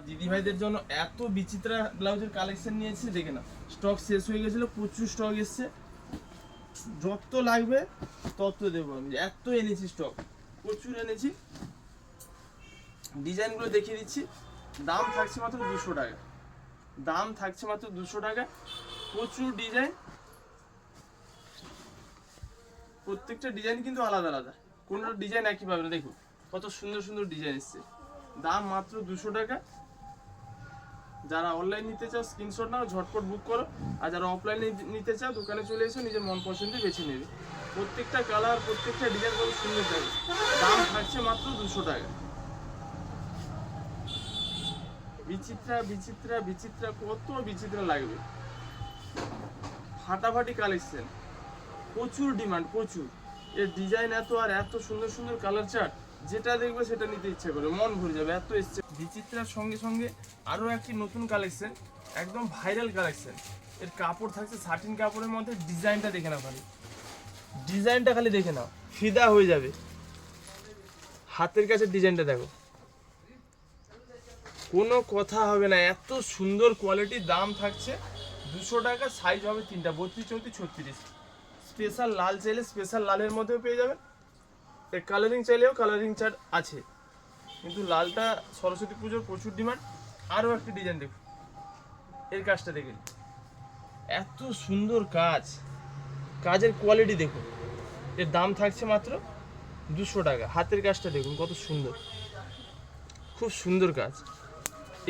দিদি ভাইদের জন্য এত বিচিত্রা ব্লাউজের কালেকশন নিয়েছি, দেখে না স্টক শেষ হয়ে গেছিল, প্রচুর স্টক এসছে, যত লাগবে তত দেবো আমি, এত এনেছি স্টক, প্রচুর এনেছি। ডিজাইনগুলো দেখিয়ে দিচ্ছি, দাম থাকছে মাত্র 200 টাকা, দাম থাকছে মাত্র 200 টাকা। প্রচুর ডিজাইন, প্রত্যেকটা ডিজাইন কিন্তু আলাদা আলাদা, কোনো ডিজাইন একই পাবে না। দেখুন কত সুন্দর সুন্দর ডিজাইন এসছে, দাম মাত্র 200 টাকা। যারা অনলাইন নিতে চাও স্ক্রিনশট নাও, ঝটপট বুক করো। আর যারা অফলাইনে নিতে চাও দোকানে চলে এসো, নিজের মন পছন্দে বেছে নেবে। প্রত্যেকটা কালার, প্রত্যেকটা ডিজাইন কত সুন্দর থাকে, দাম থাকছে মাত্র 200 টাকা। বিচিত্রা বিচিত্রা বিচিত্রা, কত বিচিত্রা লাগবে, ফাটাফাটি কালেকশন, প্রচুর ডিমান্ড, প্রচুর। এর ডিজাইন এত, আর এত সুন্দর সুন্দর কালার চার্ট, যেটা দেখবে সেটা নিতে ইচ্ছে করে, মন ভরে যাবে, এত এসছে। বিচিত্রার সঙ্গে সঙ্গে আরও একটি নতুন কালেকশন, একদম ভাইরাল কালেকশন। এর কাপড় থাকছে সাটিন কাপড়ের মধ্যে, ডিজাইনটা দেখে নাও খালি, ডিজাইনটা খালি দেখে নাও, ফিদা হয়ে যাবে। হাতের কাছে ডিজাইনটা দেখো, কোনো কথা হবে না, এত সুন্দর কোয়ালিটি। দাম থাকছে 200 টাকা, সাইজ হবে 3টা, 32, 34, 36। স্পেশাল লাল চাইলে স্পেশাল লালের মধ্যেও পেয়ে যাবেন, এর কালারিং চাইলেও কালারিং চার্ট আছে, কিন্তু লালটা সরস্বতী পুজোর প্রচুর ডিমান্ড। আরও একটি ডিজাইন দেখুন, এর কাজটা দেখুন, এত সুন্দর কাজ, কাজের কোয়ালিটি দেখুন। এর দাম থাকছে মাত্র 200 টাকা। হাতের কাজটা দেখুন কত সুন্দর, খুব সুন্দর কাজ।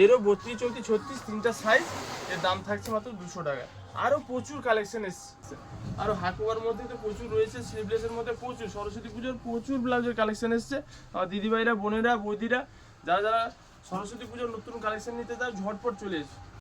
এরও 32, 34, 36 3টা সাইজ, এর দাম থাকছে মাত্র 200 টাকা। আরও প্রচুর কালেকশন এসছে, আরও হাকুয়ার মধ্যে তো প্রচুর রয়েছে, স্লিভলেসের মধ্যে প্রচুর, সরস্বতী পুজোর প্রচুর ব্লাউজের কালেকশন এসছে। আমার দিদিভাইরা, বোনেরা, বৌদিরা, যারা যারা সরস্বতী পুজোর নতুন কালেকশন নিতে চাও ঝটপট চলে এসো।